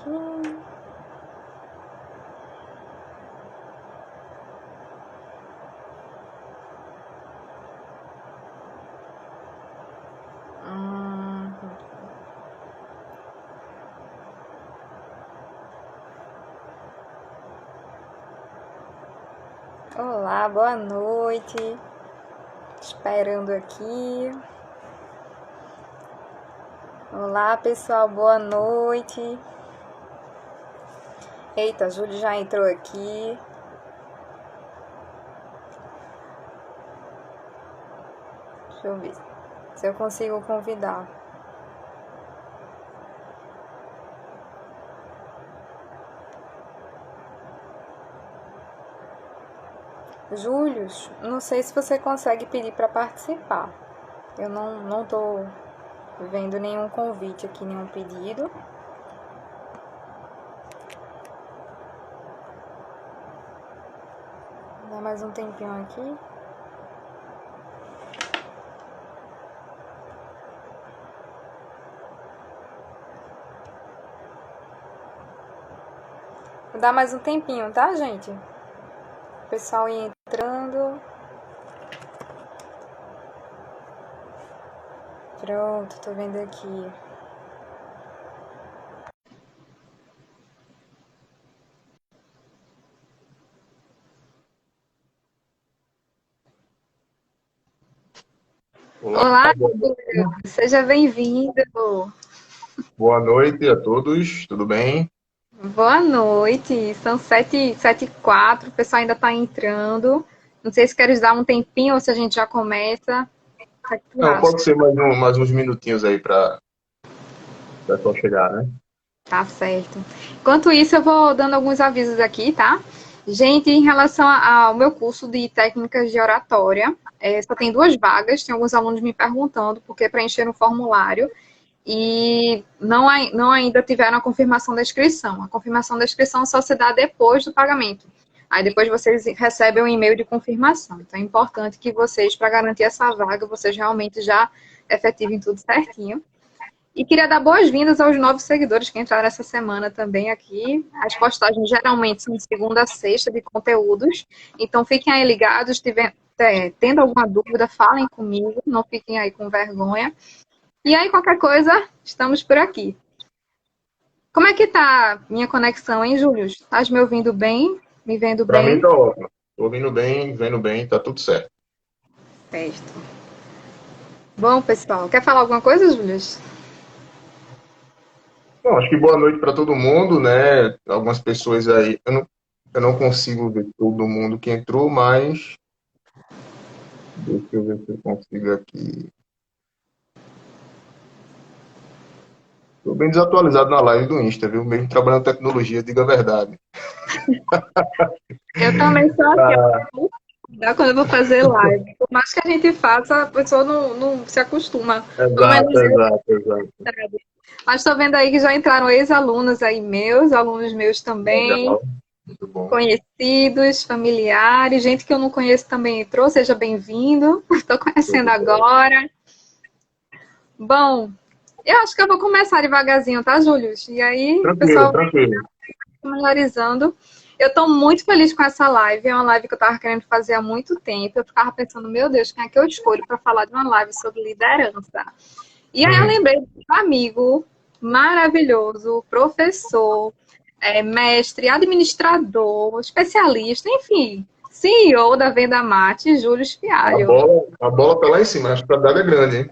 aqui. Hum. Olá, boa noite. Esperando aqui. Olá, pessoal, boa noite. Eita, Júlio já entrou aqui. Deixa eu ver se eu consigo convidar. Júlio, não sei se você consegue pedir para participar. Eu não tô vendo nenhum convite aqui, nenhum pedido. Dá mais um tempinho aqui. Vou dar mais um tempinho, tá, gente? O pessoal ia entrando. Pronto, tô vendo aqui. Olá, Júlio. Seja bem-vindo. Boa noite a todos, tudo bem? Boa noite. São 7h04, o pessoal ainda tá entrando. Não sei se queres dar um tempinho ou se a gente já começa. O que é que tu Não, acha? pode ser mais uns minutinhos aí para o pessoal chegar, né? Tá certo. Enquanto isso, eu vou dando alguns avisos aqui, tá? Gente, em relação ao meu curso de técnicas de oratória, só tem 2 vagas. Tem alguns alunos me perguntando porque preencheram o formulário e não ainda tiveram a confirmação da inscrição. A confirmação da inscrição só se dá depois do pagamento. Aí depois vocês recebem um e-mail de confirmação. Então é importante que vocês, para garantir essa vaga, vocês realmente já efetivem tudo certinho. E queria dar boas-vindas aos novos seguidores que entraram essa semana também aqui. As postagens geralmente são de segunda a sexta de conteúdos. Então fiquem aí ligados, tendo alguma dúvida, falem comigo, não fiquem aí com vergonha. E aí, qualquer coisa, estamos por aqui. Como é que tá minha conexão, hein, Júlio? Estás me ouvindo bem? Me vendo Para mim bem? tá ótimo. Tô ouvindo bem, vendo bem, tá tudo certo. Certo. Bom, pessoal, quer falar alguma coisa, Júlio? Bom, acho que boa noite para todo mundo, né? Algumas pessoas aí, eu não consigo ver todo mundo que entrou, mas deixa eu ver se eu consigo aqui. Tô bem desatualizado na live do Insta, viu? Mesmo trabalhando em tecnologia, diga a verdade. Eu também sou assim, Ah, quando eu vou fazer live. Por mais que a gente faça, a pessoa não se acostuma. Pelo menos exato, eu, exato, exato. sabe? Mas estou vendo aí que já entraram ex-alunos aí meus, alunos meus também, Legal, muito bom. conhecidos, familiares, gente que eu não conheço também entrou, seja bem-vindo. Estou conhecendo Tudo bem. agora. Bom, eu acho que eu vou começar devagarzinho, tá, Júlio? E aí, o Tranquilo, pessoal vai tranquilo. familiarizando. Eu estou muito feliz com essa live. É uma live que eu estava querendo fazer há muito tempo. Eu ficava pensando, meu Deus, quem é que eu escolho para falar de uma live sobre liderança? E aí eu Hum. lembrei de um amigo maravilhoso, professor, mestre, administrador, especialista, enfim, CEO da Venda Mate, Júlio A Fialho. bola, a bola tá lá em cima, a responsabilidade é grande, hein?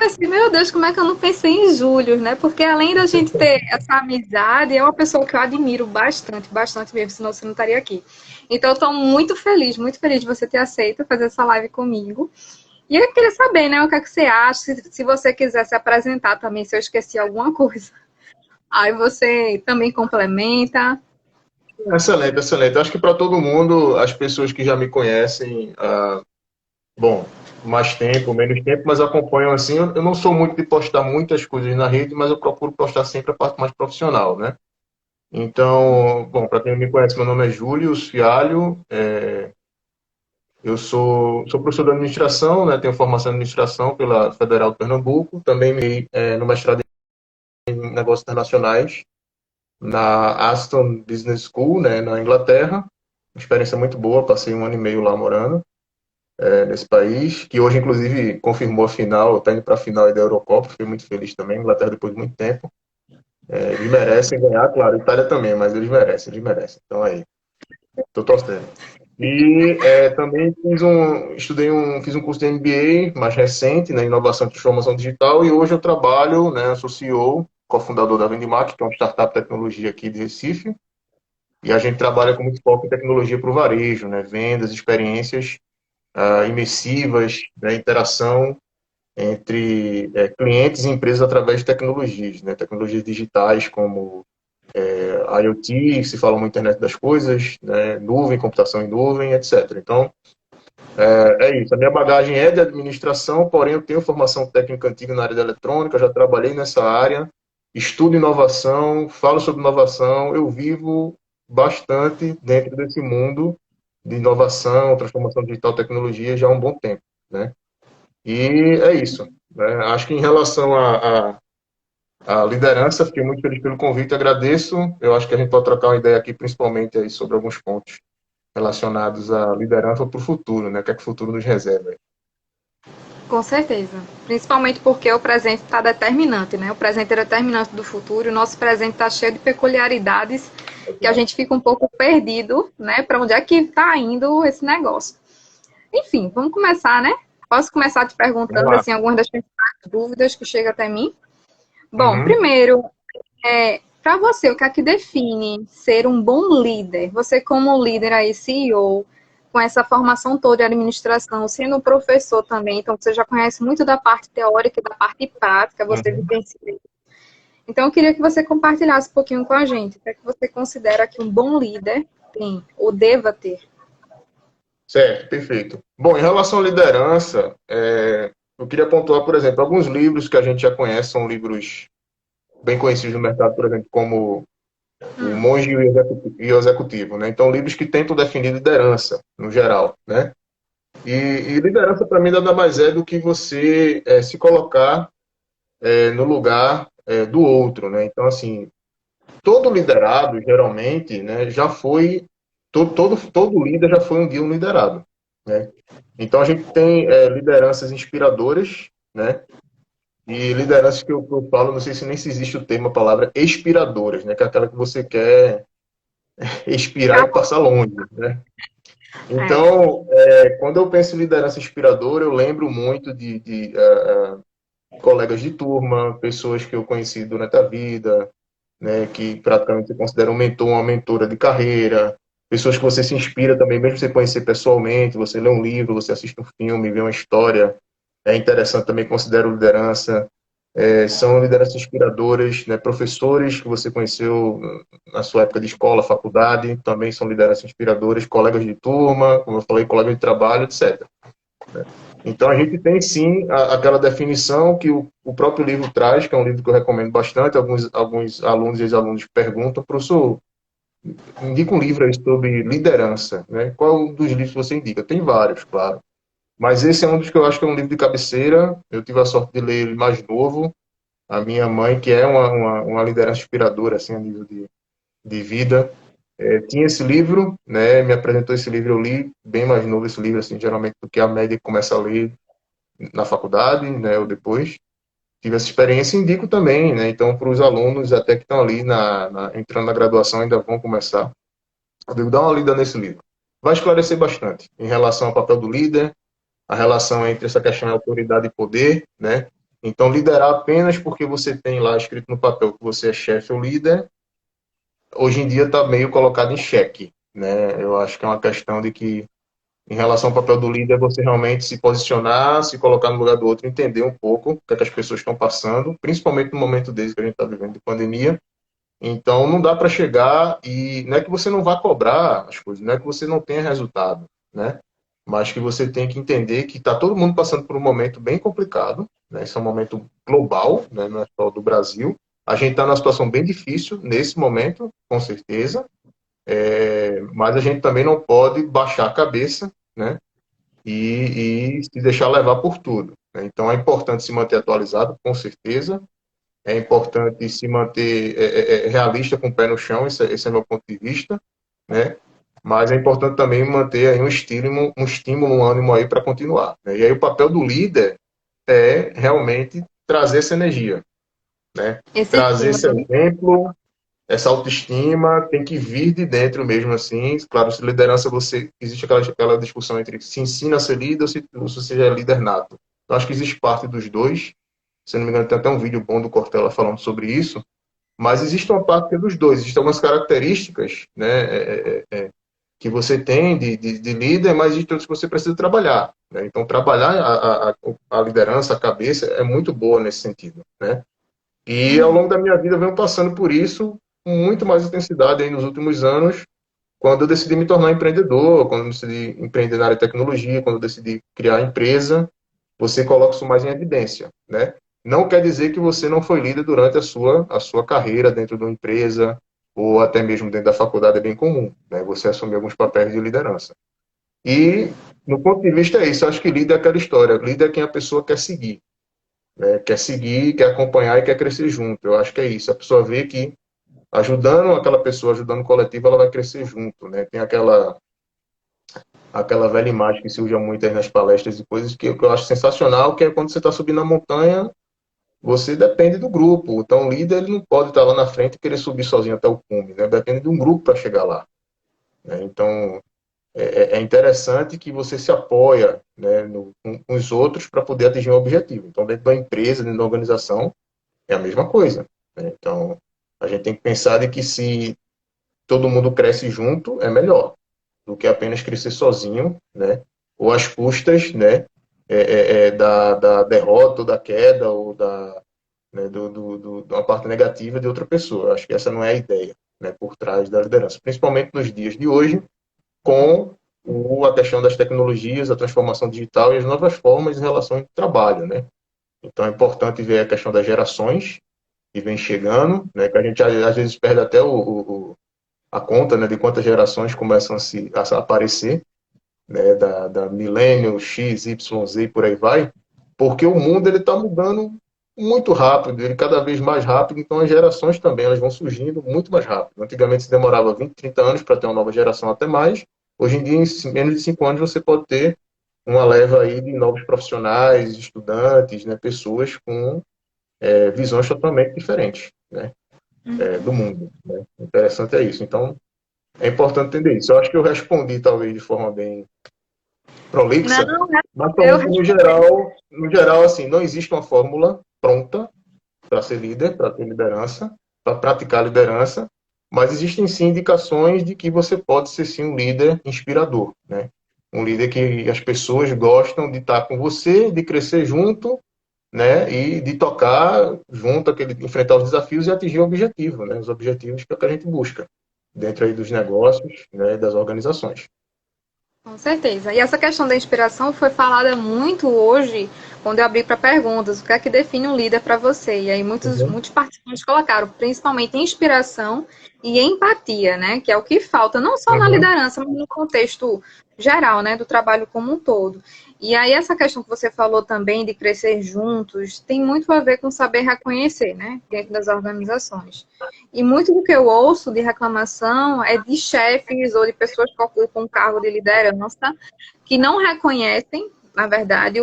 Assim, meu Deus, como é que eu não pensei em Júlio, né? Porque além da gente ter essa amizade, é uma pessoa que eu admiro bastante, bastante mesmo, senão você não estaria aqui. Então, eu estou muito feliz de você ter aceito fazer essa live comigo. E eu queria saber, né, o que é que você acha, se você quiser se apresentar também, se eu esqueci alguma coisa. Aí você também complementa. Excelente, excelente. Acho que para todo mundo, as pessoas que já me conhecem, bom, mais tempo, menos tempo, mas acompanham assim. Eu não sou muito de postar muitas coisas na rede, mas eu procuro postar sempre a parte mais profissional, né? Então, bom, para quem não me conhece, meu nome é Júlio Fialho. Eu sou professor de administração, né? Tenho formação em administração pela Federal de Pernambuco. Também no mestrado em negócios internacionais. na Aston Business School, né, na Inglaterra. Uma experiência muito boa, passei 1 ano e meio lá morando, nesse país, que hoje, inclusive, confirmou a final, está indo para a final aí da Eurocopa, fiquei muito feliz também, Inglaterra depois de muito tempo. Eles merecem ganhar, claro, Itália também, mas eles merecem, eles merecem. Então aí, estou torcendo. E também fiz um curso de MBA mais recente, né, inovação e transformação digital, e hoje eu trabalho, né, sou CEO, cofundador da Vendimac, que é uma startup de tecnologia aqui de Recife, e a gente trabalha com muito foco em tecnologia para o varejo, né, vendas, experiências imersivas, né, interação entre clientes e empresas através de tecnologias, né, tecnologias digitais como IoT, se fala muito internet das coisas, né, nuvem, computação em nuvem, etc. Então, é isso. A minha bagagem é de administração, porém eu tenho formação técnica antiga na área de eletrônica, já trabalhei nessa área, estudo inovação, falo sobre inovação, eu vivo bastante dentro desse mundo de inovação, transformação digital, tecnologia já há um bom tempo, né? E é isso, né? Acho que em relação à liderança, fiquei muito feliz pelo convite, agradeço. Eu acho que a gente pode trocar uma ideia aqui, principalmente aí sobre alguns pontos relacionados à liderança para o futuro, né? O que é que o futuro nos reserva? Com certeza. Principalmente porque o presente está determinante, né? O presente é determinante do futuro, e o nosso presente está cheio de peculiaridades que a gente fica um pouco perdido, né? Para onde é que está indo esse negócio. Enfim, vamos começar, né? Posso começar te Vamos perguntando, lá. assim, algumas das principais dúvidas que chegam até mim? Bom, Uhum. primeiro, para você, o que é que define ser um bom líder? Você, como líder aí, CEO, com essa formação toda de administração, sendo um professor também, então você já conhece muito da parte teórica e da parte prática, você Uhum. vivencia. Então, eu queria que você compartilhasse um pouquinho com a gente. O que é que você considera que um bom líder tem ou deva ter? Certo, perfeito. Bom, em relação à liderança, eu queria pontuar, por exemplo, alguns livros que a gente já conhece, são livros bem conhecidos no mercado, por exemplo, como O Monge e o Executivo, né? Então, livros que tentam definir liderança, no geral, né? E liderança, para mim, nada mais é do que você se colocar no lugar do outro, né? Então, assim, todo liderado, geralmente, né, já foi, todo líder já foi um dia um liderado, né? Então, a gente tem lideranças inspiradoras, né? E lideranças que eu falo, não sei se nem se existe o termo, a palavra expiradoras, né? Que é aquela que você quer expirar e passar longe, né? É, Então, quando eu penso em liderança inspiradora, eu lembro muito de colegas de turma, pessoas que eu conheci durante a vida, né, que praticamente você considera um mentor, uma mentora de carreira, pessoas que você se inspira também, mesmo sem conhecer pessoalmente, você lê um livro, você assiste um filme, vê uma história, é interessante também, considero liderança. São lideranças inspiradoras, né, professores que você conheceu na sua época de escola, faculdade, também são lideranças inspiradoras, colegas de turma, como eu falei, colegas de trabalho, etc. Então, a gente tem sim aquela definição que o próprio livro traz, que é um livro que eu recomendo bastante. Alguns alunos e ex-alunos perguntam, professor, indica um livro aí sobre liderança, né? Qual dos livros você indica? Tem vários, claro. Mas esse é um dos que eu acho que é um livro de cabeceira. Eu tive a sorte de ler ele mais novo. A minha mãe, que é uma liderança inspiradora, assim, a nível de vida, tinha esse livro, né? Me apresentou esse livro, eu li bem mais novo esse livro, assim, geralmente do que a média que começa a ler na faculdade, né, ou depois. Tive essa experiência e indico também, né? Então, para os alunos até que estão ali entrando na graduação, ainda vão começar. Eu digo, dá uma lida nesse livro. Vai esclarecer bastante em relação ao papel do líder, a relação entre essa questão de autoridade e poder, né? Então, liderar apenas porque você tem lá escrito no papel que você é chefe ou líder, hoje em dia está meio colocado em xeque, né? Eu acho que é uma questão de que em relação ao papel do líder, você realmente se posicionar, se colocar no lugar do outro, entender um pouco o que, é que as pessoas estão passando, principalmente no momento desse que a gente está vivendo de pandemia. Então, não dá para chegar e não é que você não vá cobrar as coisas, não é que você não tenha resultado, né? Mas que você tem que entender que está todo mundo passando por um momento bem complicado, né? Esse é um momento global, né? Não é só do Brasil. A gente está numa situação bem difícil nesse momento, com certeza, mas a gente também não pode baixar a cabeça, né? E se deixar levar por tudo, né? Então é importante se manter atualizado, com certeza, é importante se manter realista com o pé no chão, esse é meu ponto de vista, né? Mas é importante também manter aí um estímulo, um ânimo aí para continuar, né? E aí o papel do líder é realmente trazer essa energia, né? Esse Trazer esse estímulo. exemplo, essa autoestima tem que vir de dentro mesmo, assim. Claro, se liderança, existe aquela discussão entre se ensina a ser líder ou se você é líder nato. Eu acho que existe parte dos dois. Se não me engano, tem até um vídeo bom do Cortella falando sobre isso. Mas existe uma parte que é dos dois. Existem algumas características, né, que você tem de líder, mas existem outras que você precisa trabalhar, né? Então, trabalhar a liderança, a cabeça, é muito boa nesse sentido, né? E ao longo da minha vida eu venho passando por isso com muito mais intensidade aí nos últimos anos, quando eu decidi me tornar empreendedor, quando eu decidi empreender na área de tecnologia, quando eu decidi criar empresa, você coloca isso mais em evidência, né? Não quer dizer que você não foi líder durante a sua carreira dentro de uma empresa ou até mesmo dentro da faculdade, é bem comum, né? Você assumir alguns papéis de liderança. E, no ponto de vista é isso, eu acho que líder é aquela história, líder é quem a pessoa quer seguir, né? Quer seguir, quer acompanhar e quer crescer junto. Eu acho que é isso. A pessoa vê que ajudando aquela pessoa, ajudando o coletivo, ela vai crescer junto, né? Tem aquela velha imagem que se usa muito aí nas palestras e coisas que eu acho sensacional, que é quando você está subindo a montanha, você depende do grupo. Então, o líder ele não pode estar lá na frente e querer subir sozinho até o cume, né? Depende de um grupo para chegar lá, né? Então, é interessante que você se apoia, né, com os outros para poder atingir um objetivo. Então, dentro da empresa, dentro da organização, é a mesma coisa, né? Então, a gente tem que pensar de que se todo mundo cresce junto, é melhor do que apenas crescer sozinho, né? Ou às custas, né? Da derrota, ou da queda, ou né, de uma parte negativa de outra pessoa. Acho que essa não é a ideia, né, por trás da liderança. Principalmente nos dias de hoje, com a questão das tecnologias, a transformação digital e as novas formas de relação de trabalho, né? Então é importante ver a questão das gerações que vem chegando, né? Que a gente às vezes perde até a conta, né, de quantas gerações começam a aparecer, né, da milênio, X, Y, Z, por aí vai, porque o mundo ele está mudando muito rápido, ele cada vez mais rápido, então as gerações também elas vão surgindo muito mais rápido. Antigamente se demorava 20, 30 anos para ter uma nova geração, até mais. Hoje em dia, em menos de 5 anos, você pode ter uma leva aí de novos profissionais, estudantes, né, pessoas com visões totalmente diferentes, né, do mundo. Né? O interessante é isso. Então, é importante entender isso. Eu acho que eu respondi, talvez, de forma bem prolixa, Não, mas eu falando que, no geral, assim, não existe uma fórmula pronta para ser líder, para ter liderança, para praticar liderança, mas existem sim indicações de que você pode ser sim um líder inspirador, né? Um líder que as pessoas gostam de estar com você, de crescer junto, né? E de tocar junto, enfrentar os desafios e atingir o objetivo, né? Os objetivos que é o que a gente busca dentro aí dos negócios, né? E das organizações. Com certeza. E essa questão da inspiração foi falada muito hoje, quando eu abri para perguntas, o que é que define um líder para você? E aí Uhum, muitos participantes colocaram, principalmente inspiração e empatia, né? Que é o que falta, não só na uhum, liderança, mas no contexto geral, né? Do trabalho como um todo. E aí essa questão que você falou também de crescer juntos, tem muito a ver com saber reconhecer, né? Dentro das organizações. E muito do que eu ouço de reclamação é de chefes ou de pessoas que ocupam um cargo de liderança que não reconhecem, na verdade,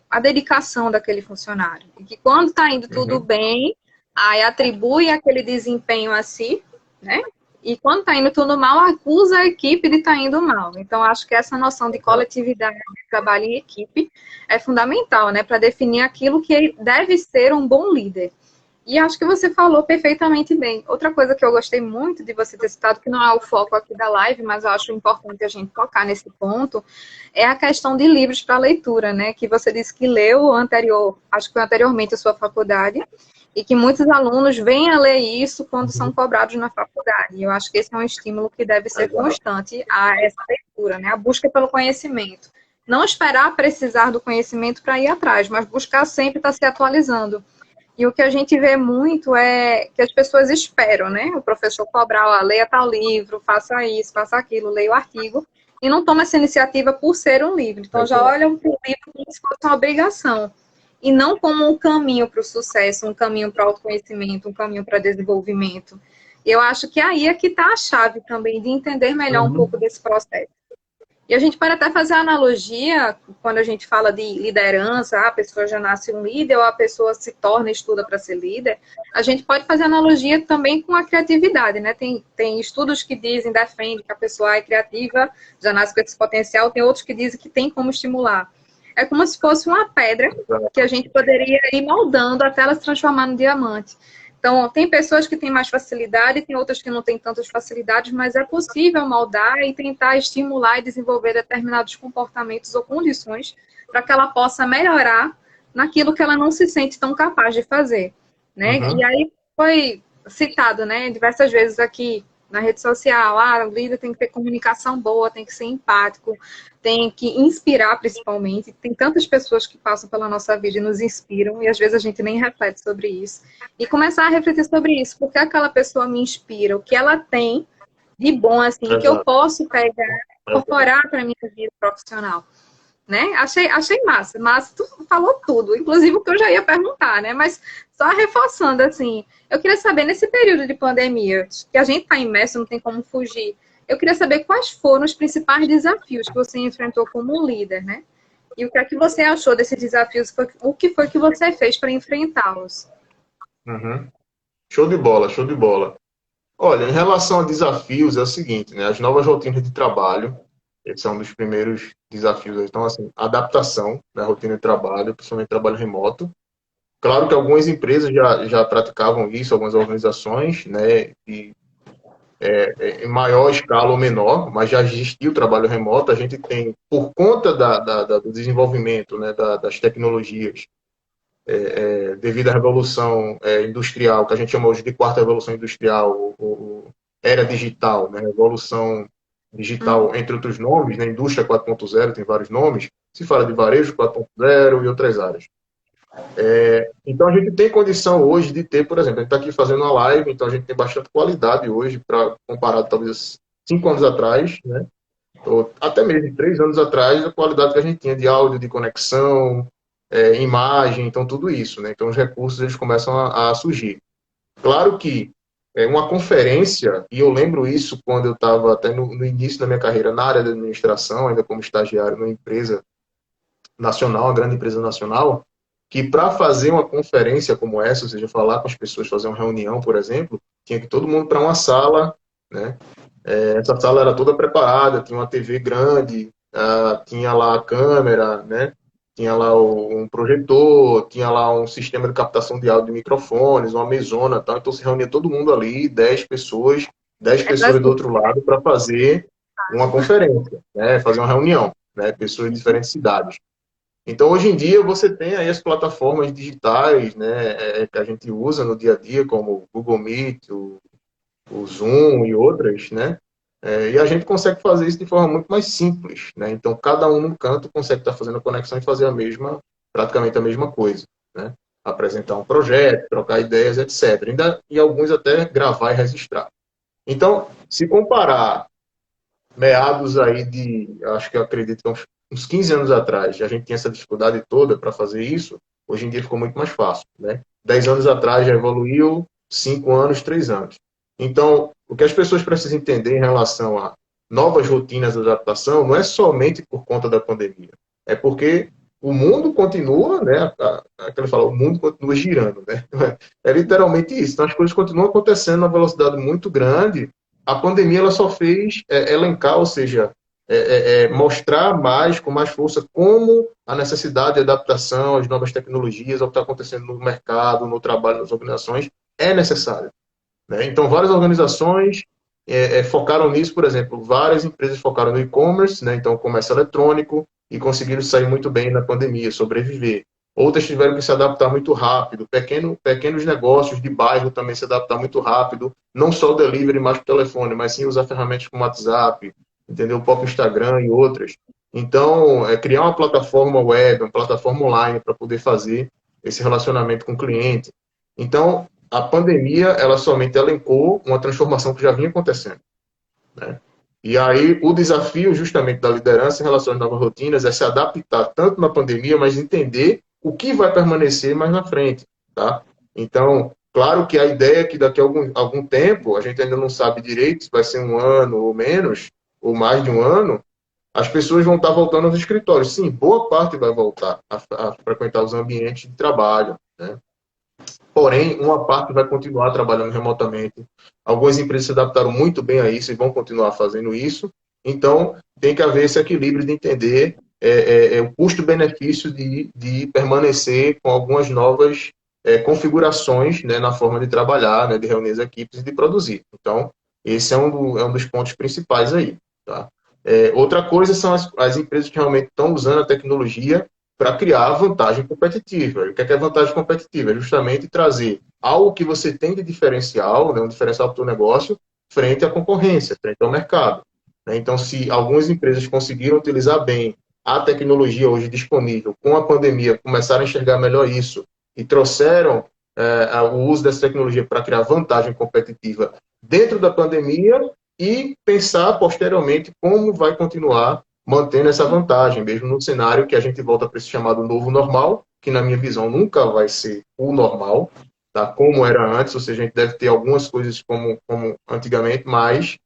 a dedicação daquele funcionário. E que quando está indo tudo uhum. bem, aí atribui aquele desempenho a si, né? E quando está indo tudo mal, acusa a equipe de estar indo mal. Então, acho que essa noção de coletividade, de trabalho em equipe, é fundamental, né? Para definir aquilo que deve ser um bom líder. E acho que você falou perfeitamente bem. Outra coisa que eu gostei muito de você ter citado, que não é o foco aqui da live, mas eu acho importante a gente tocar nesse ponto, é a questão de livros para leitura, né? Que você disse que leu anterior, acho que foi anteriormente a sua faculdade, e que muitos alunos vêm a ler isso quando são cobrados na faculdade. E eu acho que esse é um estímulo que deve ser Exato. constante a essa leitura, né? A busca pelo conhecimento. Não esperar precisar do conhecimento para ir atrás, mas buscar sempre estar se atualizando. E o que a gente vê muito é que as pessoas esperam, né? O professor cobrar, ó, leia tal livro, faça isso, faça aquilo, leia o artigo, e não toma essa iniciativa por ser um livro. Então já Exato. olham para o livro como se fosse uma obrigação. e não como um caminho para o sucesso, um caminho para o autoconhecimento, um caminho para desenvolvimento. E eu acho que aí é que está a chave também de entender melhor um pouco desse processo. E a gente pode até fazer a analogia, quando a gente fala de liderança, a pessoa já nasce um líder, ou a pessoa se torna, estuda para ser líder, a gente pode fazer analogia também com a criatividade, né? Tem estudos que dizem, defendem que a pessoa é criativa, já nasce com esse potencial, tem outros que dizem que tem como estimular. É como se fosse uma pedra que a gente poderia ir moldando até ela se transformar no diamante. Então, tem pessoas que têm mais facilidade, tem outras que não têm tantas facilidades, mas é possível moldar e tentar estimular e desenvolver determinados comportamentos ou condições para que ela possa melhorar naquilo que ela não se sente tão capaz de fazer, né? E aí foi citado, né, diversas vezes aqui na rede social, o líder tem que ter comunicação boa, tem que ser empático, tem que inspirar principalmente. Tem tantas pessoas que passam pela nossa vida e nos inspiram, e às vezes a gente nem reflete sobre isso. E começar a refletir sobre isso, porque aquela pessoa me inspira, o que ela tem de bom, assim, que eu posso pegar, incorporar para a minha vida profissional. Né? Achei massa, mas tu falou tudo, inclusive o que eu já ia perguntar, né? Mas só reforçando, assim, eu queria saber, nesse período de pandemia, que a gente está imerso, não tem como fugir, eu queria saber quais foram os principais desafios que você enfrentou como líder, né? E o que é que você achou desses desafios, o que foi que você fez para enfrentá-los? Show de bola, show de bola. Olha, em relação a desafios, é o seguinte, né? As novas rotinas de trabalho, esse é um dos primeiros desafios. Então, assim, adaptação da rotina de trabalho, principalmente trabalho remoto. Claro que algumas empresas já praticavam isso, algumas organizações, né? Em maior escala ou menor, mas já existia o trabalho remoto. A gente tem, por conta do desenvolvimento, né, das tecnologias, devido à revolução industrial, que a gente chama hoje de quarta revolução industrial, era digital, né, revolução digital, entre outros nomes, né, indústria 4.0, tem vários nomes, se fala de varejo 4.0 e outras áreas. Então a gente tem condição hoje de ter, por exemplo, a gente está aqui fazendo uma live, então a gente tem bastante qualidade hoje, comparado talvez 5 anos atrás, né, ou até mesmo 3 anos atrás, a qualidade que a gente tinha de áudio, de conexão, imagem, então tudo isso, né? Então os recursos eles começam a surgir. Claro que uma conferência, e eu lembro isso quando eu estava até no início da minha carreira na área de administração, ainda como estagiário numa empresa nacional, uma grande empresa nacional, que para fazer uma conferência como essa, ou seja, falar com as pessoas, fazer uma reunião, por exemplo, tinha que todo mundo para uma sala, né? Essa sala era toda preparada, tinha uma TV grande, tinha lá a câmera, né? Tinha lá um projetor, tinha lá um sistema de captação de áudio de microfones, uma mesona, tal. Então se reunia todo mundo ali, 10 pessoas do outro lado para fazer uma conferência, né? Fazer uma reunião, né? Pessoas de diferentes cidades. Então, hoje em dia, você tem aí as plataformas digitais, né, que a gente usa no dia a dia, como o Google Meet, o Zoom e outras, né? E a gente consegue fazer isso de forma muito mais simples, né? Então, cada um num canto consegue estar fazendo a conexão e fazer praticamente a mesma coisa, né? Apresentar um projeto, trocar ideias, etc. E alguns até gravar e registrar. Então, se comparar meados aí acho que eu acredito que uns 15 anos atrás, a gente tinha essa dificuldade toda para fazer isso, hoje em dia ficou muito mais fácil, né? 10 anos atrás já evoluiu, 5 anos, 3 anos. Então, o que as pessoas precisam entender em relação a novas rotinas de adaptação não é somente por conta da pandemia, é porque o mundo continua, né? Aquela fala, o mundo continua girando, né? É literalmente isso. Então, as coisas continuam acontecendo a uma velocidade muito grande. A pandemia ela só fez elencar, ou seja, mostrar mais, com mais força, como a necessidade de adaptação às novas tecnologias, ao que está acontecendo no mercado, no trabalho, nas organizações, é necessário, né? Então, várias organizações focaram nisso, por exemplo, várias empresas focaram no e-commerce, né? Então, comércio eletrônico, e conseguiram sair muito bem na pandemia, sobreviver. Outras tiveram que se adaptar muito rápido, pequenos negócios de bairro também se adaptar muito rápido, não só o delivery mais por telefone, mas sim usar ferramentas como WhatsApp, entendeu? O próprio Instagram e outras. Então, criar uma plataforma web, uma plataforma online para poder fazer esse relacionamento com o cliente. Então, a pandemia, ela somente elencou uma transformação que já vinha acontecendo, né? E aí, o desafio justamente da liderança em relação às novas rotinas é se adaptar tanto na pandemia, mas entender o que vai permanecer mais na frente, tá? Então, claro que a ideia é que daqui a algum tempo, a gente ainda não sabe direito se vai ser um ano ou menos, ou mais de um ano, as pessoas vão estar voltando aos escritórios. Sim, boa parte vai voltar a frequentar os ambientes de trabalho, né? Porém, uma parte vai continuar trabalhando remotamente. Algumas empresas se adaptaram muito bem a isso e vão continuar fazendo isso. Então, tem que haver esse equilíbrio de entender o custo-benefício de permanecer com algumas novas configurações, né, na forma de trabalhar, né, de reunir as equipes e de produzir. Então, esse é um dos pontos principais aí. Tá? Outra coisa são as empresas que realmente estão usando a tecnologia para criar vantagem competitiva. E o que é vantagem competitiva? É justamente trazer algo que você tem de diferencial, né, um diferencial para o negócio, frente à concorrência, frente ao mercado. Né? Então, se algumas empresas conseguiram utilizar bem a tecnologia hoje disponível, com a pandemia, começaram a enxergar melhor isso e trouxeram o uso dessa tecnologia para criar vantagem competitiva dentro da pandemia e pensar posteriormente como vai continuar mantendo essa vantagem, mesmo no cenário que a gente volta para esse chamado novo normal, que na minha visão nunca vai ser o normal, tá? Como era antes, ou seja, a gente deve ter algumas coisas como antigamente, mas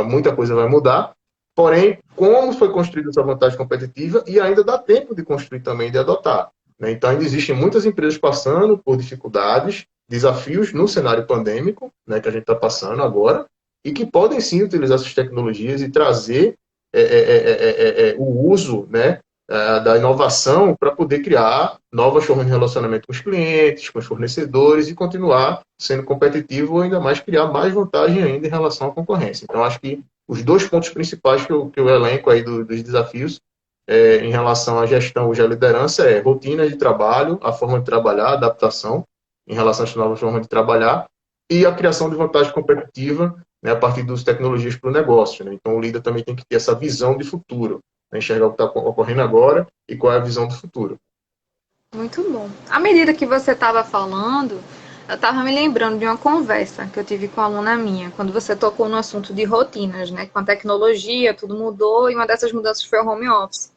muita coisa vai mudar. Porém, como foi construída essa vantagem competitiva e ainda dá tempo de construir também, de adotar. Né? Então, ainda existem muitas empresas passando por dificuldades, desafios no cenário pandêmico, né, que a gente está passando agora, e que podem sim utilizar essas tecnologias e trazer o uso, né, da inovação para poder criar novas formas de relacionamento com os clientes, com os fornecedores e continuar sendo competitivo ou ainda mais criar mais vantagem ainda em relação à concorrência. Então, acho que os dois pontos principais que eu elenco aí dos desafios em relação à gestão hoje à liderança é rotina de trabalho, a forma de trabalhar, a adaptação em relação às novas formas de trabalhar e a criação de vantagem competitiva, né, a partir das tecnologias para o negócio. Né? Então, o líder também tem que ter essa visão de futuro, né? Enxergar o que está ocorrendo agora e qual é a visão do futuro. Muito bom. À medida que você estava falando, eu estava me lembrando de uma conversa que eu tive com uma aluna minha, quando você tocou no assunto de rotinas, né? Com a tecnologia, tudo mudou e uma dessas mudanças foi o home office.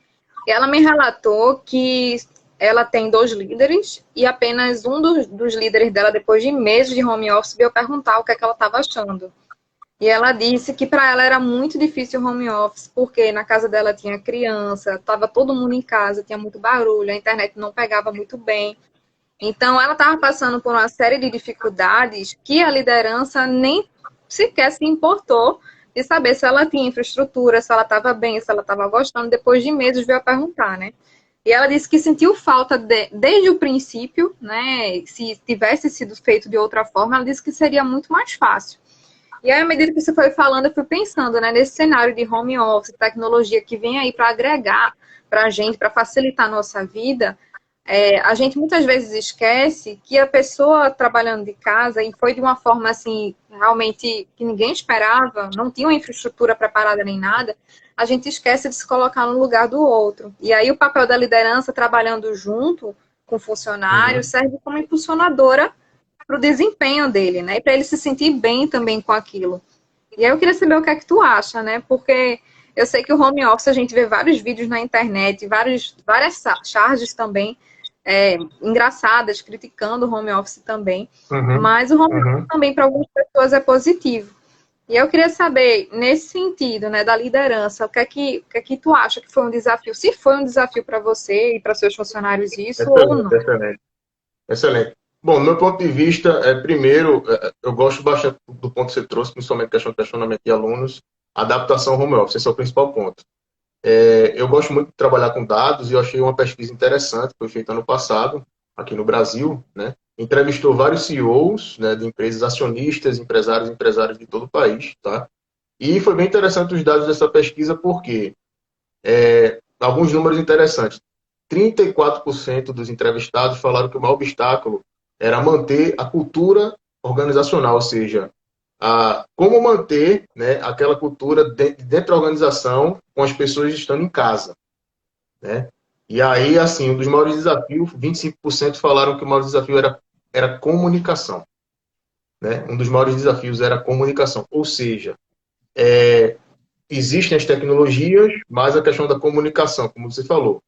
E ela me relatou que ela tem 2 líderes e apenas um dos líderes dela, depois de meses de home office, veio perguntar o que é que ela estava achando. E ela disse que para ela era muito difícil o home office, porque na casa dela tinha criança, estava todo mundo em casa, tinha muito barulho, a internet não pegava muito bem. Então, ela estava passando por uma série de dificuldades que a liderança nem sequer se importou de saber se ela tinha infraestrutura, se ela estava bem, se ela estava gostando. Depois de meses, veio a perguntar, né? E ela disse que sentiu falta desde o princípio, né? Se tivesse sido feito de outra forma, ela disse que seria muito mais fácil. E aí, à medida que você foi falando, eu fui pensando, né, nesse cenário de home office, tecnologia que vem aí para agregar para a gente, para facilitar a nossa vida. A gente muitas vezes esquece que a pessoa trabalhando de casa, e foi de uma forma assim, realmente que ninguém esperava, não tinha uma infraestrutura preparada nem nada, a gente esquece de se colocar no lugar do outro. E aí o papel da liderança trabalhando junto com o funcionário Uhum. serve como impulsionadora para o desempenho dele, né? E para ele se sentir bem também com aquilo. E aí eu queria saber o que é que tu acha, né? Porque eu sei que o home office a gente vê vários vídeos na internet, várias charges também engraçadas, criticando o home office também. Uhum. Mas o home office Uhum. também para algumas pessoas é positivo. E eu queria saber, nesse sentido, né, da liderança, o que é que tu acha que foi um desafio? Se foi um desafio para você e para seus funcionários isso ou Excelente, não? excelente. Excelente. Bom, do meu ponto de vista, primeiro, eu gosto bastante do ponto que você trouxe, principalmente questão de questionamento de alunos, adaptação ao home office, esse é o principal ponto. Eu gosto muito de trabalhar com dados e eu achei uma pesquisa interessante, foi feita ano passado, aqui no Brasil, né? Entrevistou vários CEOs, né, de empresas acionistas, empresários de todo o país, tá? E foi bem interessante os dados dessa pesquisa, porque alguns números interessantes. 34% dos entrevistados falaram que o maior obstáculo era manter a cultura organizacional, ou seja, como manter, né, aquela cultura dentro da organização com as pessoas estando em casa. Né? E aí, assim, um dos maiores desafios, 25% falaram que o maior desafio era comunicação. Né? Um dos maiores desafios era a comunicação, ou seja, existem as tecnologias, mas a questão da comunicação, como você falou.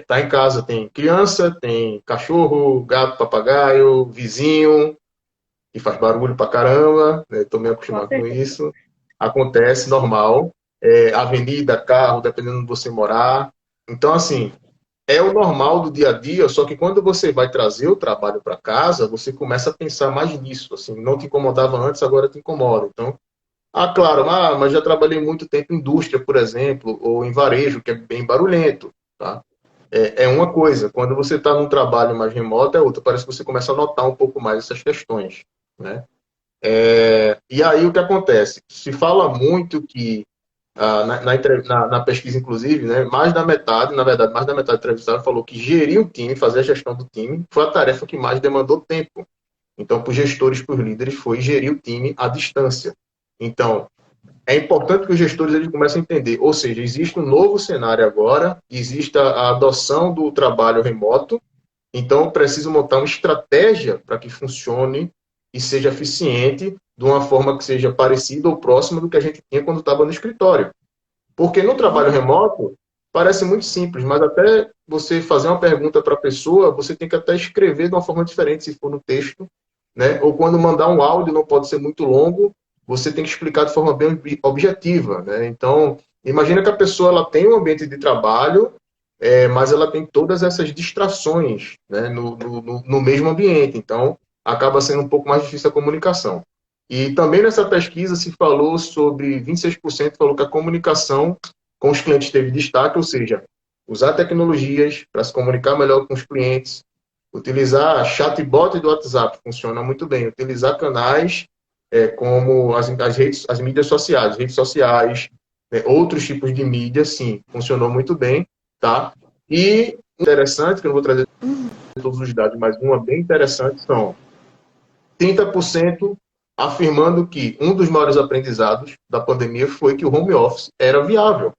tá em casa, tem criança, tem cachorro, gato, papagaio, vizinho, que faz barulho pra caramba, né? Tô meio Com acostumado com certeza. isso. Acontece, normal. Avenida, carro, dependendo de você morar. Então, assim, é o normal do dia a dia, só que quando você vai trazer o trabalho para casa, você começa a pensar mais nisso. Assim, não te incomodava antes, agora te incomoda. Então, claro, mas já trabalhei muito tempo em indústria, por exemplo, ou em varejo, que é bem barulhento, tá? É uma coisa. Quando você está num trabalho mais remoto, é outra. Parece que você começa a notar um pouco mais essas questões, né? E aí o que acontece? Se fala muito que na pesquisa, inclusive, né, mais da metade, na verdade, mais da metade do entrevistado falou que gerir o time, fazer a gestão do time, foi a tarefa que mais demandou tempo. Então, para os gestores, para os líderes, foi gerir o time à distância. Então, é importante que os gestores eles comecem a entender, ou seja, existe um novo cenário agora, existe a adoção do trabalho remoto, então eu preciso montar uma estratégia para que funcione e seja eficiente de uma forma que seja parecida ou próxima do que a gente tinha quando estava no escritório. Porque no trabalho remoto, parece muito simples, mas até você fazer uma pergunta para a pessoa, você tem que até escrever de uma forma diferente, se for no texto, né? Ou quando mandar um áudio, não pode ser muito longo, você tem que explicar de forma bem objetiva, né? Então, imagina que a pessoa ela tem um ambiente de trabalho, mas ela tem todas essas distrações, né, no mesmo ambiente. Então, acaba sendo um pouco mais difícil a comunicação. E também nessa pesquisa se falou sobre 26% falou que a comunicação com os clientes teve destaque, ou seja, usar tecnologias para se comunicar melhor com os clientes, utilizar chatbot do WhatsApp, funciona muito bem, utilizar canais como as mídias sociais, outros tipos de mídia, sim, funcionou muito bem, tá? E interessante, que eu não vou trazer todos os dados, mas uma bem interessante são 30% afirmando que um dos maiores aprendizados da pandemia foi que o home office era viável.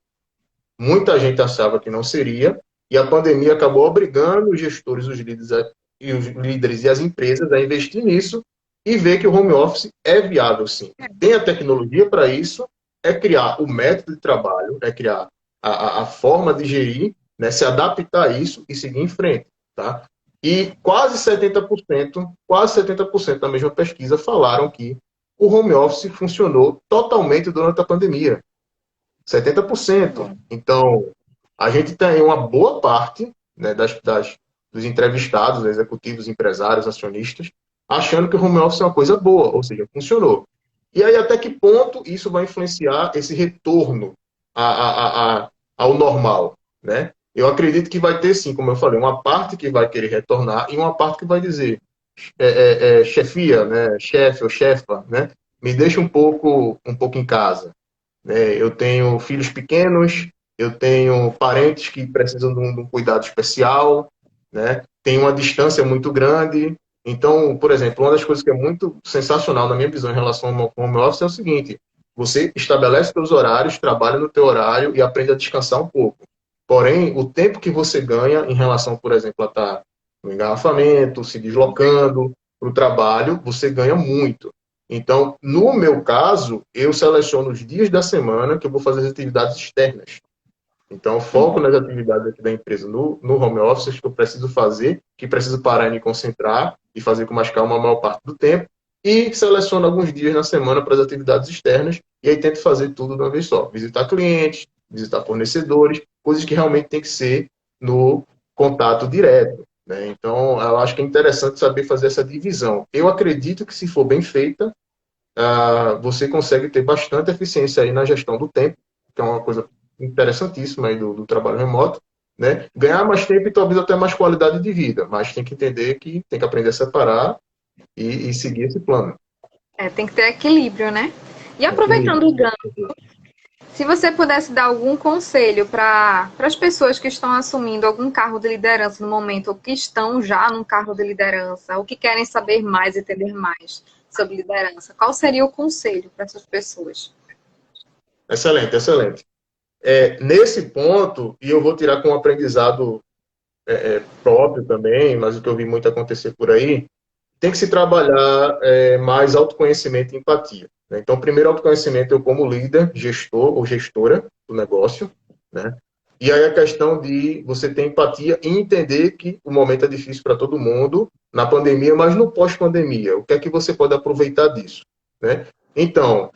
Muita gente achava que não seria, e a pandemia acabou obrigando os gestores, os líderes e as empresas a investir nisso e ver que o home office é viável, sim. Tem a tecnologia para isso, é criar o método de trabalho, é criar a forma de gerir, né, se adaptar a isso e seguir em frente, tá? E quase 70% da mesma pesquisa falaram que o home office funcionou totalmente durante a pandemia. 70%. Então, a gente tem uma boa parte, né, dos entrevistados, executivos, empresários, acionistas, achando que o home office é uma coisa boa, ou seja, funcionou. E aí, até que ponto isso vai influenciar esse retorno ao normal, né? Eu acredito que vai ter, sim, como eu falei, uma parte que vai querer retornar e uma parte que vai dizer, chefia, né, chefe ou chefa, né, me deixa um pouco em casa, né? Eu tenho filhos pequenos, eu tenho parentes que precisam de um cuidado especial, né? Tem uma distância muito grande. Então, por exemplo, uma das coisas que é muito sensacional na minha visão em relação ao home office é o seguinte: você estabelece seus horários, trabalha no teu horário e aprende a descansar um pouco. Porém, o tempo que você ganha em relação, por exemplo, a estar no engarrafamento, se deslocando para o trabalho, você ganha muito. Então, no meu caso, eu seleciono os dias da semana que eu vou fazer as atividades externas. Então, foco nas atividades aqui da empresa no home office que eu preciso fazer, que preciso parar e me concentrar e fazer com mais calma a maior parte do tempo. E seleciono alguns dias na semana para as atividades externas e aí tento fazer tudo de uma vez só. Visitar clientes, visitar fornecedores, coisas que realmente tem que ser no contato direto, né? Então, eu acho que é interessante saber fazer essa divisão. Eu acredito que se for bem feita, você consegue ter bastante eficiência aí na gestão do tempo, que é uma coisa interessantíssima aí do trabalho remoto, né? Ganhar mais tempo e talvez até mais qualidade de vida, mas tem que entender que tem que aprender a separar e seguir esse plano. Tem que ter equilíbrio, né? E aproveitando Equilíbrio. o gancho, se você pudesse dar algum conselho para as pessoas que estão assumindo algum cargo de liderança no momento, ou que estão já num cargo de liderança, ou que querem saber mais e entender mais sobre liderança, qual seria o conselho para essas pessoas? Excelente, excelente. Nesse ponto, e eu vou tirar com um aprendizado próprio também, mas o que eu vi muito acontecer por aí, tem que se trabalhar mais autoconhecimento e empatia, né? Então, primeiro autoconhecimento eu como líder, gestor ou gestora do negócio, né? E aí a questão de você ter empatia e entender que o momento é difícil para todo mundo na pandemia, mas no pós-pandemia. O que é que você pode aproveitar disso? Né? Então,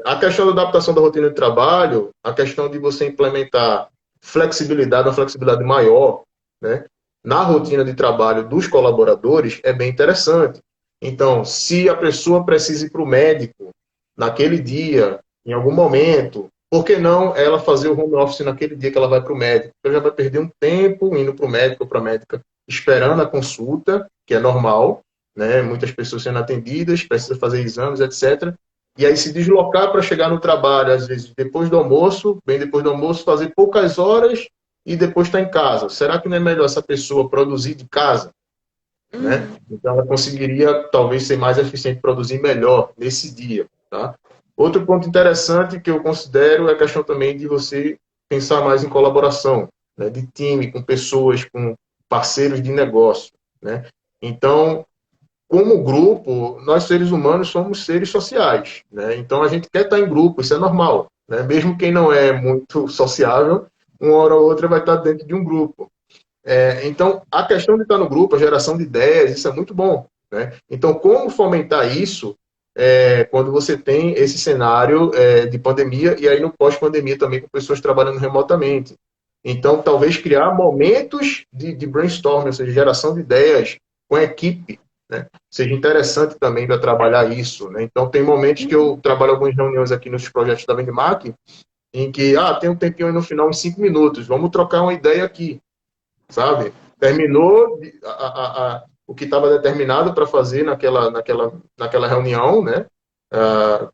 a questão da adaptação da rotina de trabalho, a questão de você implementar flexibilidade, uma flexibilidade maior, né, na rotina de trabalho dos colaboradores é bem interessante. Então, se a pessoa precisa ir para o médico naquele dia, em algum momento, por que não ela fazer o home office naquele dia que ela vai para o médico? Ela já vai perder um tempo indo para o médico ou para a médica, esperando a consulta, que é normal, né? Muitas pessoas sendo atendidas, precisa fazer exames, etc. E aí se deslocar para chegar no trabalho, às vezes depois do almoço, bem depois do almoço, fazer poucas horas e depois estar em casa. Será que não é melhor essa pessoa produzir de casa? Né? Então ela conseguiria talvez ser mais eficiente, produzir melhor nesse dia. Tá? Outro ponto interessante que eu considero é a questão também de você pensar mais em colaboração, né? De time, com pessoas, com parceiros de negócio. Né? Então, como grupo, nós seres humanos somos seres sociais. Né? Então a gente quer estar em grupo, isso é normal. Né? Mesmo quem não é muito sociável, uma hora ou outra vai estar dentro de um grupo. Então, a questão de estar no grupo, a geração de ideias, isso é muito bom. Né? Então, como fomentar isso quando você tem esse cenário de pandemia e aí no pós-pandemia também com pessoas trabalhando remotamente? Então, talvez criar momentos de brainstorming, ou seja, geração de ideias com a equipe, né? Seja interessante também para trabalhar isso. Né? Então, tem momentos que eu trabalho algumas reuniões aqui nos projetos da Vendmark, em que, tem um tempinho aí no final, uns 5 minutos, vamos trocar uma ideia aqui, sabe? Terminou o que estava determinado para fazer naquela reunião, né?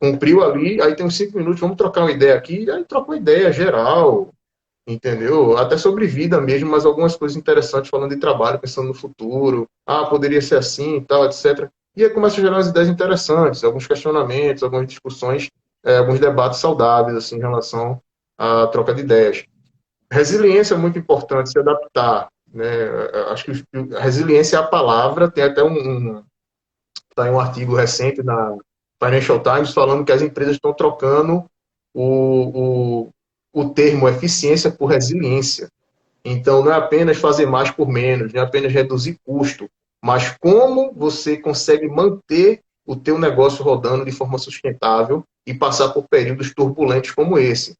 Cumpriu ali, aí tem uns 5 minutos, vamos trocar uma ideia aqui, aí troca uma ideia geral, entendeu? Até sobre vida mesmo, mas algumas coisas interessantes falando de trabalho, pensando no futuro, poderia ser assim e tal, etc. E aí começa a gerar umas ideias interessantes, alguns questionamentos, algumas discussões, alguns debates saudáveis, assim, em relação à troca de ideias. Resiliência é muito importante, se adaptar. Né? Acho que a resiliência é a palavra. Tem até tá em um artigo recente na Financial Times falando que as empresas estão trocando o termo eficiência por resiliência. Então, não é apenas fazer mais por menos, não é apenas reduzir custo, mas como você consegue manter o teu negócio rodando de forma sustentável e passar por períodos turbulentos como esse.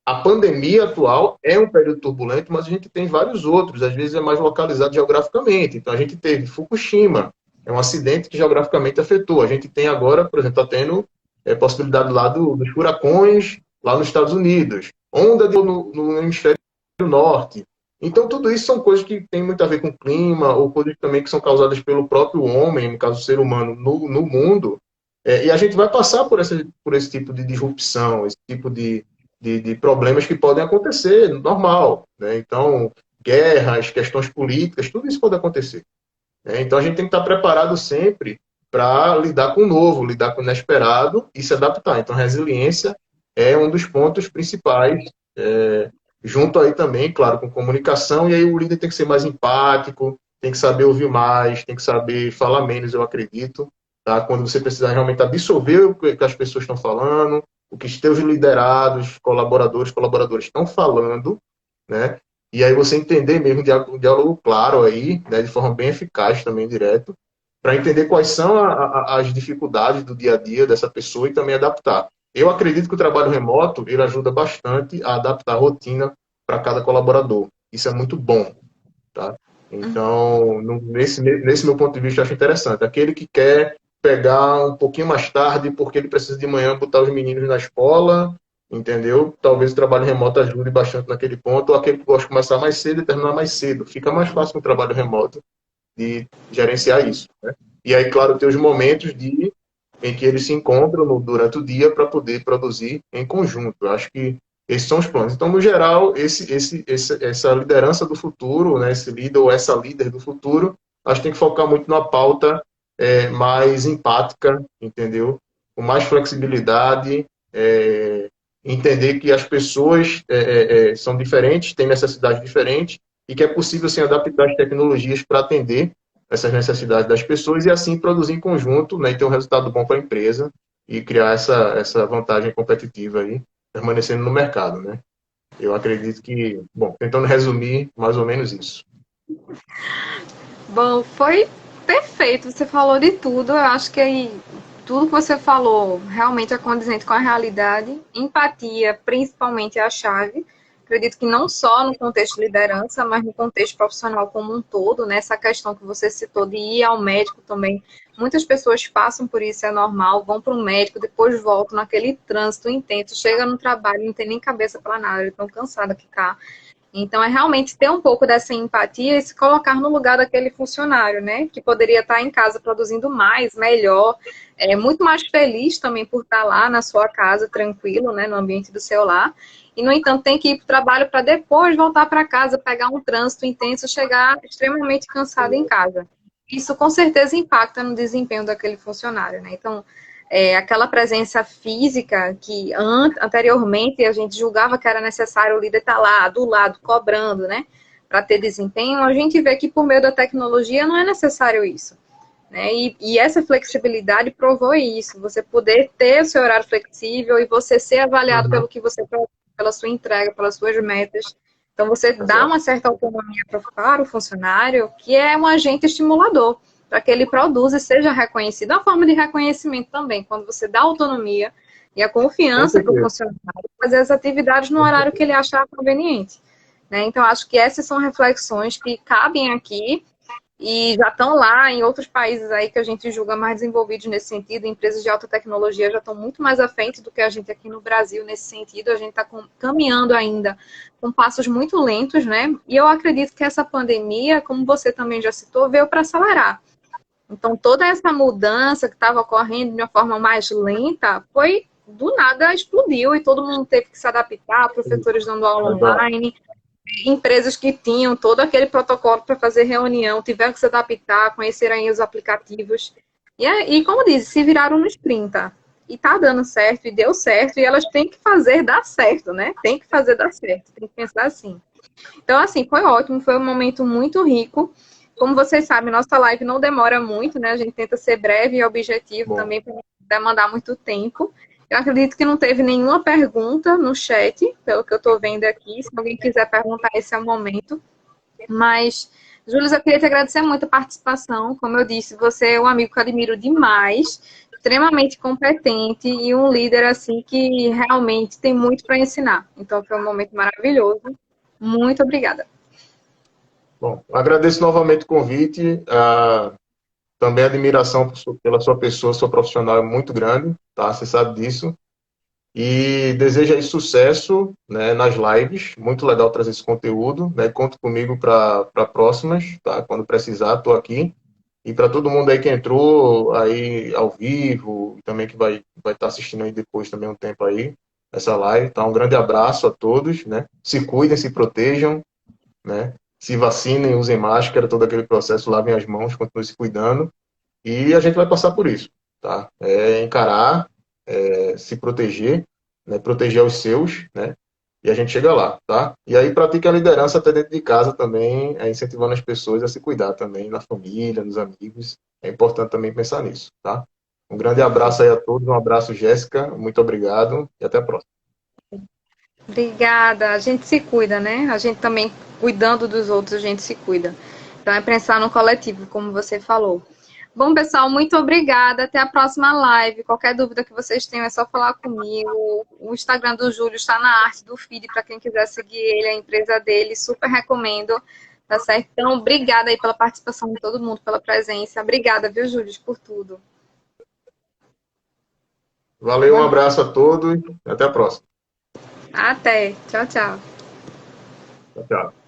A pandemia atual é um período turbulento, mas a gente tem vários outros, às vezes é mais localizado geograficamente. Então, a gente teve Fukushima, é um acidente que geograficamente afetou. A gente tem agora, por exemplo, está tendo possibilidade lá dos furacões lá nos Estados Unidos, onda no hemisfério norte. Então, tudo isso são coisas que têm muito a ver com o clima, ou coisas também que são causadas pelo próprio homem, no caso, o ser humano, no mundo. E a gente vai passar por esse tipo de disrupção, esse tipo de problemas que podem acontecer, normal. Né? Então, guerras, questões políticas, tudo isso pode acontecer. Né? Então, a gente tem que estar preparado sempre para lidar com o novo, lidar com o inesperado e se adaptar. Então, resiliência é um dos pontos principais, junto aí também, claro, com comunicação, e aí o líder tem que ser mais empático, tem que saber ouvir mais, tem que saber falar menos, eu acredito, tá? Quando você precisar realmente absorver o que as pessoas estão falando, o que os teus liderados, colaboradores estão falando, né? E aí você entender mesmo um diálogo claro aí, né, de forma bem eficaz também, direto, para entender quais são as dificuldades do dia a dia dessa pessoa e também adaptar. Eu acredito que o trabalho remoto ele ajuda bastante a adaptar a rotina para cada colaborador. Isso é muito bom, tá? Então, nesse meu ponto de vista, eu acho interessante. Aquele que quer pegar um pouquinho mais tarde porque ele precisa de manhã botar os meninos na escola, entendeu? Talvez o trabalho remoto ajude bastante naquele ponto. Ou aquele que gosta de começar mais cedo e terminar mais cedo. Fica mais fácil no trabalho remoto de gerenciar isso, né? E aí, claro, tem os momentos em que eles se encontram durante o dia para poder produzir em conjunto. Eu acho que esses são os planos. Então, no geral, essa liderança do futuro, né, esse líder ou essa líder do futuro, acho que tem que focar muito na pauta mais empática, entendeu? Com mais flexibilidade, entender que as pessoas são diferentes, têm necessidades diferentes e que é possível, sim, adaptar as tecnologias para atender essas necessidades das pessoas e assim produzir em conjunto, né, e ter um resultado bom para a empresa e criar essa vantagem competitiva aí, permanecendo no mercado, né? Eu acredito que, bom, tentando resumir, mais ou menos isso. Bom, foi perfeito. Você falou de tudo. Eu acho que aí, tudo que você falou realmente é condizente com a realidade. Empatia, principalmente, é a chave. Acredito que não só no contexto de liderança, mas no contexto profissional como um todo, né? Essa questão que você citou de ir ao médico também. Muitas pessoas passam por isso, é normal, vão para um médico, depois voltam naquele trânsito intenso, chega no trabalho, não tem nem cabeça para nada, estão cansada que tá. Então, é realmente ter um pouco dessa empatia e se colocar no lugar daquele funcionário, né? Que poderia estar em casa produzindo mais, melhor, muito mais feliz também por estar lá na sua casa, tranquilo, né? No ambiente do seu lar. E, no entanto, tem que ir para o trabalho para depois voltar para casa, pegar um trânsito intenso, chegar extremamente cansado em casa. Isso, com certeza, impacta no desempenho daquele funcionário, né? Então, aquela presença física que anteriormente a gente julgava que era necessário o líder estar lá, do lado, cobrando, né, para ter desempenho, a gente vê que por meio da tecnologia não é necessário isso. Né? E essa flexibilidade provou isso, você poder ter o seu horário flexível e você ser avaliado Uhum. pelo que você produz, pela sua entrega, pelas suas metas. Então, você dá Exato. uma certa autonomia para o funcionário, que é um agente estimulador, para que ele produza e seja reconhecido. É uma forma de reconhecimento também, quando você dá autonomia e a Com confiança para o certeza. funcionário fazer as atividades no Com horário que certeza. ele achar conveniente. Né? Então, acho que essas são reflexões que cabem aqui e já estão lá em outros países aí que a gente julga mais desenvolvidos nesse sentido. Empresas de alta tecnologia já estão muito mais à frente do que a gente aqui no Brasil nesse sentido. A gente está caminhando ainda com passos muito lentos, né? E eu acredito que essa pandemia, como você também já citou, veio para acelerar. Então, toda essa mudança que estava ocorrendo de uma forma mais lenta, foi do nada explodiu e todo mundo teve que se adaptar, professores dando aula Exato. online, empresas que tinham todo aquele protocolo para fazer reunião, tiveram que se adaptar, conhecer aí os aplicativos. E como disse, se viraram nos 30. E tá dando certo, e deu certo, e elas têm que fazer dar certo, né? Tem que fazer dar certo, tem que pensar assim. Então, assim, foi ótimo, foi um momento muito rico. Como vocês sabem, nossa live não demora muito, né? A gente tenta ser breve e objetivo Bom, também para não demandar muito tempo. Eu acredito que não teve nenhuma pergunta no chat, pelo que eu estou vendo aqui. Se alguém quiser perguntar, esse é o momento. Mas, Júlio, eu queria te agradecer muito a participação. Como eu disse, você é um amigo que eu admiro demais, extremamente competente e um líder assim que realmente tem muito para ensinar. Então, foi um momento maravilhoso. Muito obrigada. bom, agradeço novamente o convite. Também a admiração pela sua pessoa, sua profissional é muito grande, tá? Você sabe disso. E desejo aí sucesso, né, nas lives. Muito legal trazer esse conteúdo, né? Conto comigo para próximas, tá? Quando precisar, estou aqui. E para todo mundo aí que entrou aí ao vivo, e também que vai estar assistindo aí depois também um tempo aí essa live, tá? Um grande abraço a todos, né? Se cuidem, se protejam, né? Se vacinem, usem máscara, todo aquele processo, lavem as mãos, continuem se cuidando. E a gente vai passar por isso, tá? É encarar, se proteger, né? Proteger os seus, né? E a gente chega lá, tá? E aí pratique a liderança até dentro de casa também, incentivando as pessoas a se cuidar também, na família, nos amigos. É importante também pensar nisso, tá? Um grande abraço aí a todos, um abraço, Jéssica, muito obrigado e até a próxima. Obrigada. A gente se cuida, né? A gente também, cuidando dos outros, a gente se cuida. Então, é pensar no coletivo, como você falou. Bom, pessoal, muito obrigada. Até a próxima live. Qualquer dúvida que vocês tenham, é só falar comigo. O Instagram do Júlio está na arte do feed, para quem quiser seguir ele, a empresa dele. Super recomendo. Tá certo? Então, obrigada aí pela participação de todo mundo, pela presença. Obrigada, viu, Júlio, por tudo. Valeu, um Boa noite. abraço a todos e até a próxima. Até. Tchau, tchau. Tchau, tchau.